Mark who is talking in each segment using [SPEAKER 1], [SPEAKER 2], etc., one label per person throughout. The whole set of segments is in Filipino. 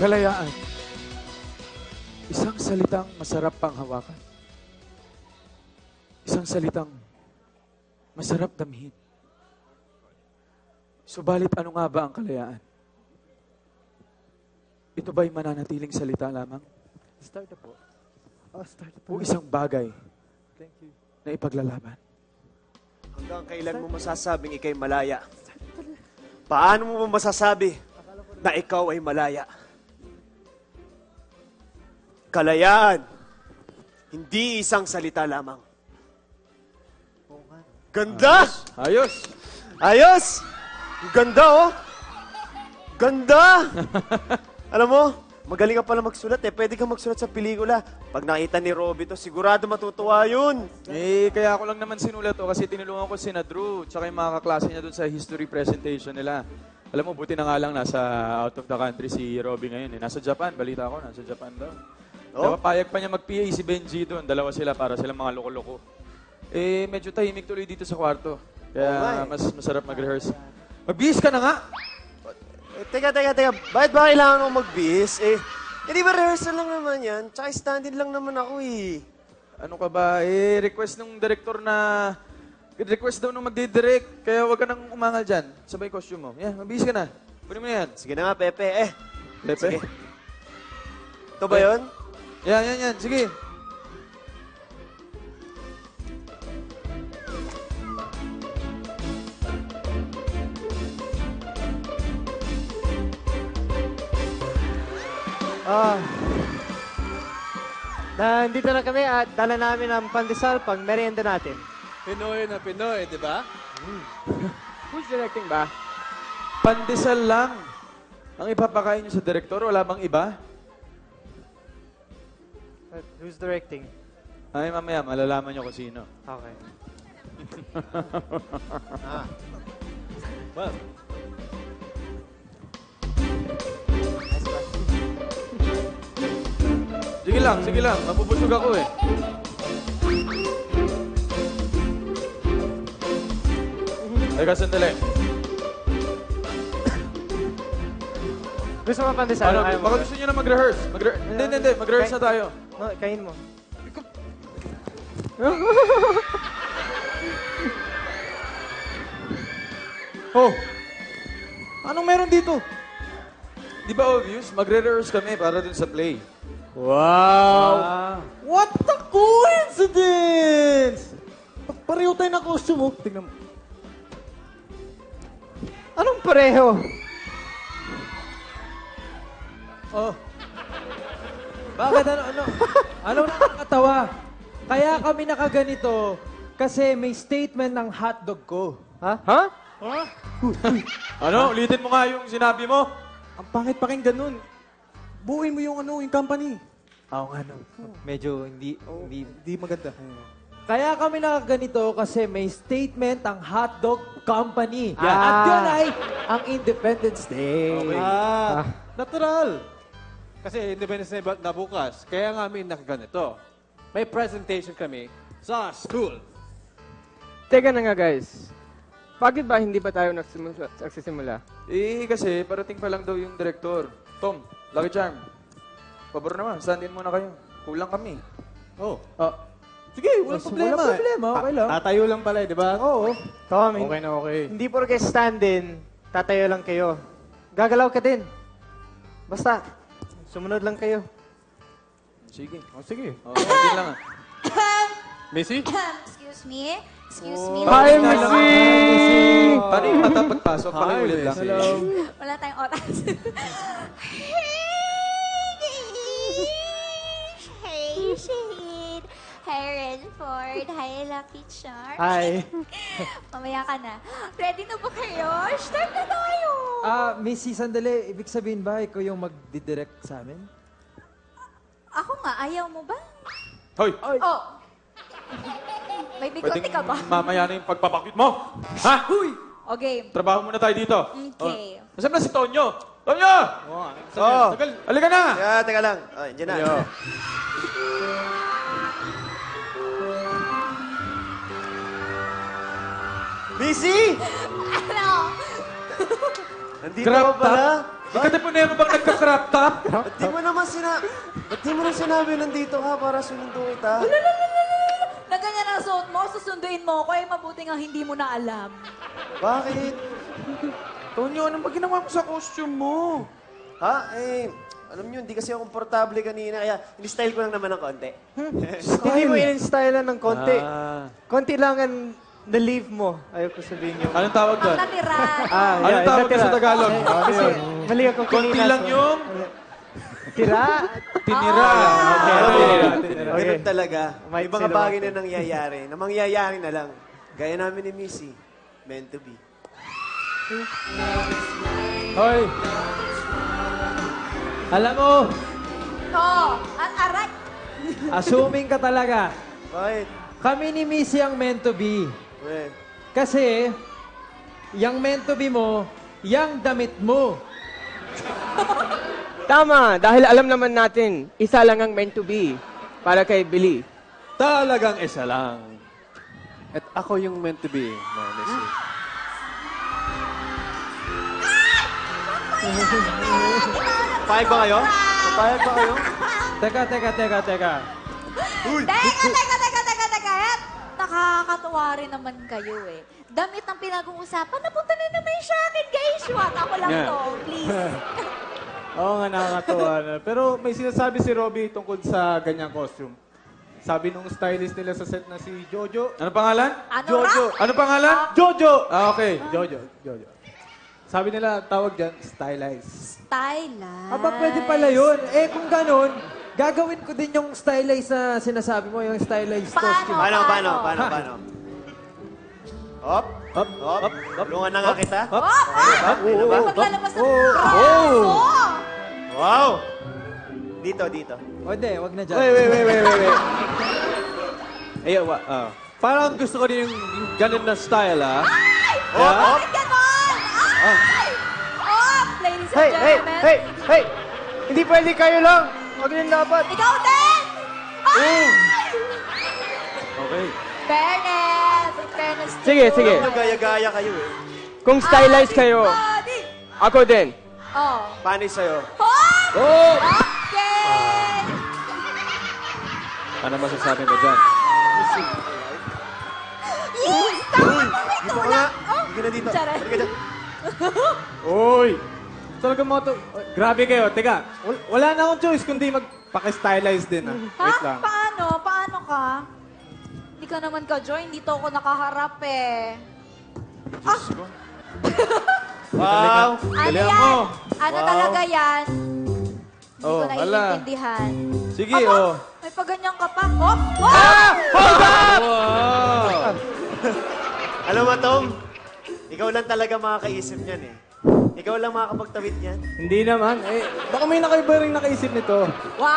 [SPEAKER 1] Kalayaan. Isang salitang masarap pang hawakan. Isang salitang masarap damhin. Subalit ano nga ba ang kalayaan? Ito ba'y mananatiling salita lamang?
[SPEAKER 2] Start na po. Start na po.
[SPEAKER 1] O isang bagay
[SPEAKER 2] Thank you.
[SPEAKER 1] na ipaglalaban?
[SPEAKER 3] Hanggang kailan mo masasabing ikay malaya? Paano mo masasabi na ikaw ay malaya? Kalayaan, hindi isang salita lamang. Ganda!
[SPEAKER 1] Ayos!
[SPEAKER 3] Ayos! Ang ganda, oh! Ganda! Alam mo, magaling ka pala magsulat eh. Pwede kang magsulat sa pelikula. Pag nakita ni Robby to, sigurado matutuwa yun.
[SPEAKER 1] Kaya ako lang naman sinulat to kasi tinulungan ko si Drew tsaka yung mga kaklase niya doon sa history presentation nila. Alam mo, buti na nga lang nasa out of the country si Robby ngayon. Nasa Japan, balita ko, nasa Japan daw.
[SPEAKER 3] Oh?
[SPEAKER 1] Napapayag pa niya mag-PA si Benji doon. Dalawa sila para silang mga loko-loko. Medyo tahimik tuloy dito sa kwarto. Kaya mas masarap mag-rehearse. Magbihis ka na nga!
[SPEAKER 3] Teka. Bakit ba kailangan mo magbihis? Hindi ba rehearsal lang naman yan? Tsaka stand-in lang naman ako eh.
[SPEAKER 1] Ano ka ba? Request ng director na... Request daw nung magdidirect. Kaya huwag ka nang umangal dyan. Sabay costume mo. Yan, mabihis ka na. Kunin mo yan.
[SPEAKER 3] Sige na nga, Pepe.
[SPEAKER 1] Pepe?
[SPEAKER 3] Sige. Ito ba yun?
[SPEAKER 1] Yan. Sige.
[SPEAKER 2] Nandito na kami at dala namin ang pandesal pang merienda natin.
[SPEAKER 4] Pinoy na Pinoy, di ba?
[SPEAKER 2] Who's directing ba?
[SPEAKER 1] Pandesal lang. Ang ipapakain niyo sa direktor, wala bang iba?
[SPEAKER 2] Who's directing?
[SPEAKER 1] Ay, mamaya, malalaman niyo kung sino.
[SPEAKER 2] Okay.
[SPEAKER 4] Well,
[SPEAKER 1] Sige lang. Mapupusog ako eh. Teka, sandali.
[SPEAKER 2] Gusto mo pandesal?
[SPEAKER 1] Ano,
[SPEAKER 2] Ayaw mo
[SPEAKER 1] baka
[SPEAKER 2] ba?
[SPEAKER 1] gusto niyo na mag-rehearse. Hindi. Mag-rehearse na tayo.
[SPEAKER 2] No, kain mo.
[SPEAKER 1] Oh! Anong meron dito? Di ba obvious? Magre-rehearse kami para dun sa play.
[SPEAKER 4] wow! What a coincidence! Pareho tayo na costume, oh. Tingnan mo.
[SPEAKER 2] Anong pareho?
[SPEAKER 5] Oh. Bakit anong nakakatawa? Kaya kami nakaganito kasi may statement ng hotdog ko.
[SPEAKER 2] Ha?
[SPEAKER 1] Ano? Ulitin mo nga yung sinabi mo.
[SPEAKER 5] Ang pangit pakinggan nun. Buuin mo yung yung company.
[SPEAKER 2] Oo nga no. Medyo hindi
[SPEAKER 5] maganda. Kaya kami nakaganito kasi may statement ang hotdog company.
[SPEAKER 2] Yeah.
[SPEAKER 5] At yun ay ang Independence Day.
[SPEAKER 1] Okay.
[SPEAKER 4] Natural. Kasi Independence Day na bukas. Kaya nga kami nakaganito. May presentation kami sa school.
[SPEAKER 6] Teka na nga guys. Bakit ba hindi pa tayo nagsisimula?
[SPEAKER 1] Kasi parating pa lang daw yung director. Tom, Lucky Charm. Pabor naman, stand-in muna kayo. Kulang kami.
[SPEAKER 4] Oh.
[SPEAKER 5] Sige, walang problema.
[SPEAKER 2] Walang problema, okay lang.
[SPEAKER 4] Tatayo lang pala, di ba?
[SPEAKER 5] Oo.
[SPEAKER 2] Tom,
[SPEAKER 4] Okay na okay.
[SPEAKER 2] hindi porke stand-in, tatayo lang kayo. Gagalaw ka din. Basta, sumunod lang kayo.
[SPEAKER 1] Sige.
[SPEAKER 4] Sige.
[SPEAKER 1] Hindi lang ah.
[SPEAKER 4] Missy?
[SPEAKER 7] Excuse me.
[SPEAKER 6] Hi, Missy!
[SPEAKER 1] Paano yung mata pagpasok? Pakiulit lang.
[SPEAKER 4] Hello.
[SPEAKER 7] Wala tayong oras. Hey, Shade. Hi, Renford. Hi, Lucky Charm.
[SPEAKER 2] Hi.
[SPEAKER 7] Mamaya ka na. Ready na ba kayo? Start na tayo.
[SPEAKER 5] Missy, sandali. Ibig sabihin ba ikaw yung magdidirect sa amin?
[SPEAKER 7] Ako nga, ayaw mo ba?
[SPEAKER 1] Hoy!
[SPEAKER 7] Oh. May bigote ka ba?
[SPEAKER 1] Mamaya na yung pagpapakit mo. Ha? Huy!
[SPEAKER 7] O, game.
[SPEAKER 1] Trabaho muna tayo dito.
[SPEAKER 7] Okay.
[SPEAKER 1] Nasaan na si Tonyo? Tonyo!
[SPEAKER 3] Oo.
[SPEAKER 1] Halika na!
[SPEAKER 3] Teka lang. Diyan na. Missy!
[SPEAKER 7] Ano?
[SPEAKER 3] Nandito ka pala?
[SPEAKER 1] Ikatipunero bang nagka-crop top?
[SPEAKER 3] Ba't di mo naman sinabi nandito ka para sunundo kita?
[SPEAKER 7] Na ganyan ang suot mo, susunduin mo ko, mabuti nga hindi mo na alam.
[SPEAKER 3] Bakit?
[SPEAKER 1] Tonyo, anong ba ginawa mo sa costume mo?
[SPEAKER 3] Ha? Alam nyo, hindi kasi ako komportable kanina, kaya in-style ko lang naman ng konti.
[SPEAKER 2] Hindi mo in-style ng konti.
[SPEAKER 1] Ah.
[SPEAKER 2] Konti lang ang na-leave mo. Ayoko sabihin yung...
[SPEAKER 1] Anong tawag doon?
[SPEAKER 7] Ang natira.
[SPEAKER 1] Anong tawag doon sa Tagalog?
[SPEAKER 2] Kasi mali akong
[SPEAKER 1] Konti
[SPEAKER 2] kanina,
[SPEAKER 1] lang
[SPEAKER 2] so-
[SPEAKER 1] yung
[SPEAKER 2] Tira.
[SPEAKER 1] tinira.
[SPEAKER 2] Okay.
[SPEAKER 3] Ganun talaga. May
[SPEAKER 2] Might
[SPEAKER 3] mga
[SPEAKER 2] say
[SPEAKER 3] bagay
[SPEAKER 2] the
[SPEAKER 3] na nangyayari, na mangyayari na lang. Gaya namin ni Missy, meant to be.
[SPEAKER 5] Hoy! Alam mo,
[SPEAKER 7] Oo, ang aray.
[SPEAKER 5] assuming ka talaga.
[SPEAKER 3] Bakit?
[SPEAKER 5] Kami ni Missy ang meant to be.
[SPEAKER 3] Well,
[SPEAKER 5] Kasi, yung meant to be mo, yung damit mo.
[SPEAKER 6] Tama, dahil alam naman natin, isa lang ang meant to be para kay Billy.
[SPEAKER 4] Talagang isa lang. At ako yung meant to be, na Missy.
[SPEAKER 3] Papayag ba kayo? Papayag ba kayo?
[SPEAKER 5] Teka.
[SPEAKER 7] Teka. Nakakatuwa rin naman kayo eh. Damit ang pinag-uusapan, napunta na naman siya akin, guys. What? Ako lang
[SPEAKER 4] Yeah.
[SPEAKER 7] to, please.
[SPEAKER 4] Oo nga, nakakatuwa na. Pero may sinasabi si Robby tungkol sa ganyang costume. Sabi nung stylist nila sa set na si Jojo.
[SPEAKER 1] Ano pangalan?
[SPEAKER 7] Ano
[SPEAKER 4] Jojo.
[SPEAKER 7] ra?
[SPEAKER 1] Ano pangalan?
[SPEAKER 4] Jojo!
[SPEAKER 1] Ah, okay.
[SPEAKER 4] Jojo. Sabi nila, tawag dyan, stylized.
[SPEAKER 7] Stylize.
[SPEAKER 5] Aba, pwede pala yun. Eh, kung ganun, gagawin ko din yung stylized na sinasabi mo, yung stylized costume.
[SPEAKER 3] Paano? Hop. Tulungan na nga kita.
[SPEAKER 7] Ano ba? Maglalabas ng braso.
[SPEAKER 3] Wow! Dito.
[SPEAKER 5] O, di, wag na dyan.
[SPEAKER 4] Wait. Ayun, parang gusto ko din yung ganun na style, ah.
[SPEAKER 7] Bakit ganon? Ay! Off, ladies and gentlemen.
[SPEAKER 2] Hey! Hindi pwede kayo lang. Huwag din dapat.
[SPEAKER 7] Ikaw din! Ay!
[SPEAKER 1] Okay.
[SPEAKER 7] Fairness! In fairness to
[SPEAKER 6] Sige,
[SPEAKER 7] you.
[SPEAKER 6] sige.
[SPEAKER 3] Gaya-gaya kayo eh.
[SPEAKER 6] Kung stylized kayo,
[SPEAKER 7] Everybody!
[SPEAKER 6] ako din.
[SPEAKER 7] Oh.
[SPEAKER 3] Paano sa'yo?
[SPEAKER 7] Hop!
[SPEAKER 1] Oh!
[SPEAKER 7] Okay!
[SPEAKER 1] Ano masasabi mo dyan?
[SPEAKER 7] Yes! Tama mo, may
[SPEAKER 3] Dito ka nga.
[SPEAKER 7] tulak! Oh!
[SPEAKER 3] Hindi ka na dito.
[SPEAKER 7] Charet.
[SPEAKER 3] Halika dyan.
[SPEAKER 4] Uy! Talaga mga to. Grabe kayo. Teka, wala na akong choice kundi magpaka-stylize din, ah.
[SPEAKER 7] Ha?
[SPEAKER 4] Wait lang.
[SPEAKER 7] Paano? Paano ka? Hindi ka naman ka-join. Dito ako nakaharap eh.
[SPEAKER 3] Wow!
[SPEAKER 7] Ano
[SPEAKER 1] Galingan
[SPEAKER 7] yan?
[SPEAKER 1] mo.
[SPEAKER 7] Ano talaga yan? Hindi ko
[SPEAKER 1] Oh,
[SPEAKER 7] naiintindihan.
[SPEAKER 1] Sige,
[SPEAKER 7] Aba,
[SPEAKER 1] oh.
[SPEAKER 7] may paganyan ka pa. Oh! Oh!
[SPEAKER 1] Wow!
[SPEAKER 3] Alam mo, Tom, ikaw lang talaga makakaisip niyan eh. Ikaw lang makakapagtawid niyan.
[SPEAKER 4] Hindi naman. Eh, baka may nakaiba rin nakaisip nito.
[SPEAKER 7] Wow!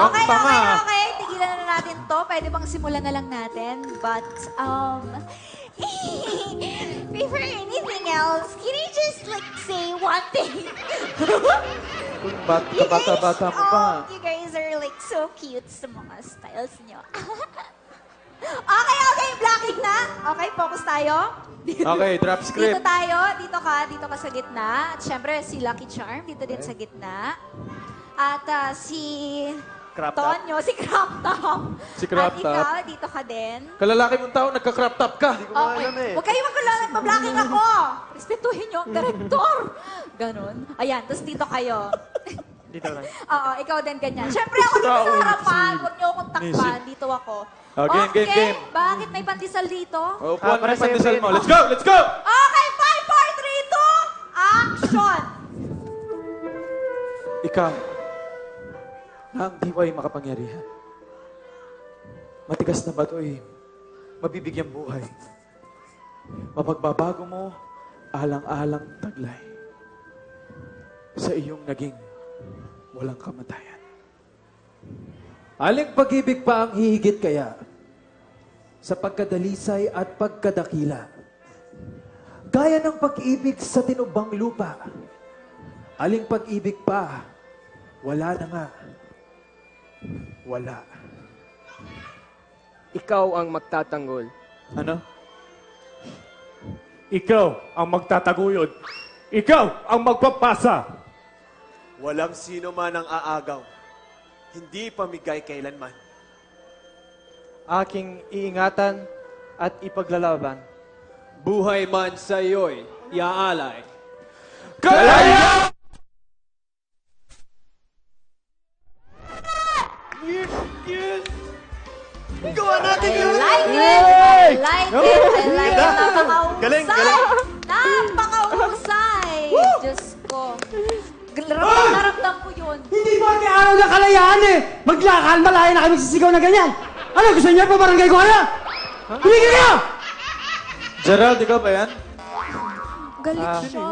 [SPEAKER 7] Okay,
[SPEAKER 1] Tama.
[SPEAKER 7] okay. Tigilan na natin to. Pwede bang simulan na lang natin? But, before anything else, can you just like say one thing?
[SPEAKER 1] Bata mo pa.
[SPEAKER 7] You guys are like so cute sa mga styles nyo. Okay, blocking na. Okay, focus tayo.
[SPEAKER 1] Okay, drop script.
[SPEAKER 7] Dito tayo, dito ka sa gitna. At syempre, si Lucky Charm, dito din sa gitna. At si
[SPEAKER 3] Crop top.
[SPEAKER 7] Tonyo, si Crop Top.
[SPEAKER 1] Si Crop
[SPEAKER 7] At
[SPEAKER 1] Top.
[SPEAKER 7] ikaw, dito ka din.
[SPEAKER 1] Kalalaki mong tao, nagka-crop top ka.
[SPEAKER 3] Hindi ko alam eh.
[SPEAKER 7] Huwag kayo magkulong, pa-blocking ako. Respetuhin niyo ang director. Ganon. Ayan, tapos dito kayo.
[SPEAKER 2] Dito lang.
[SPEAKER 7] Oo, ikaw din ganyan. Syempre ako dito sa harapan. Huwag niyo akong takpan. Dito ako.
[SPEAKER 1] Oh, game,
[SPEAKER 7] Okay,
[SPEAKER 1] game.
[SPEAKER 7] bakit may pandesal dito?
[SPEAKER 1] Oh,
[SPEAKER 2] Ah,
[SPEAKER 1] puwan
[SPEAKER 2] para
[SPEAKER 1] na
[SPEAKER 2] sa'yo,
[SPEAKER 1] pandesal
[SPEAKER 2] Fred.
[SPEAKER 1] mo. Let's go! Let's go!
[SPEAKER 7] Okay, 5, 4, 3, 2, action!
[SPEAKER 1] Ikaw, na ang diwa'y makapangyarihan. Matigas na bato'y mabibigyang buhay. Mapagbabago mo, alang-alang taglay. Sa iyong naging walang kamatayan.
[SPEAKER 5] Aling pag-ibig pa ang hihigit kaya sa pagkadalisay at pagkadakila. Gaya ng pag-ibig sa tinubang lupa. Aling pag-ibig pa, wala na nga. Wala.
[SPEAKER 6] Ikaw ang magtatanggol.
[SPEAKER 1] Ano?
[SPEAKER 8] Ikaw ang magtataguyod. Ikaw ang magpapasa.
[SPEAKER 3] Walang sino man ang aagaw. Hindi pamigay kailanman.
[SPEAKER 2] Aking iingatan at ipaglalaban.
[SPEAKER 4] Buhay man sa iyo'y iaalay.
[SPEAKER 3] Gawa natin yun!
[SPEAKER 7] Like it! I like it! I like it!
[SPEAKER 3] Galing,
[SPEAKER 7] Napakahusay!
[SPEAKER 3] galing.
[SPEAKER 7] Napakahusay! Diyos ko. Naramdam ko yun.
[SPEAKER 9] Hindi po ate araw na kalayaan eh. Maglakal, malaya na kami sisigaw na ganyan. Ano, gusto niyo pa barangay ko kaya? Tumigil kayo!
[SPEAKER 1] Gerald, ikaw ba yan?
[SPEAKER 7] Galit siya.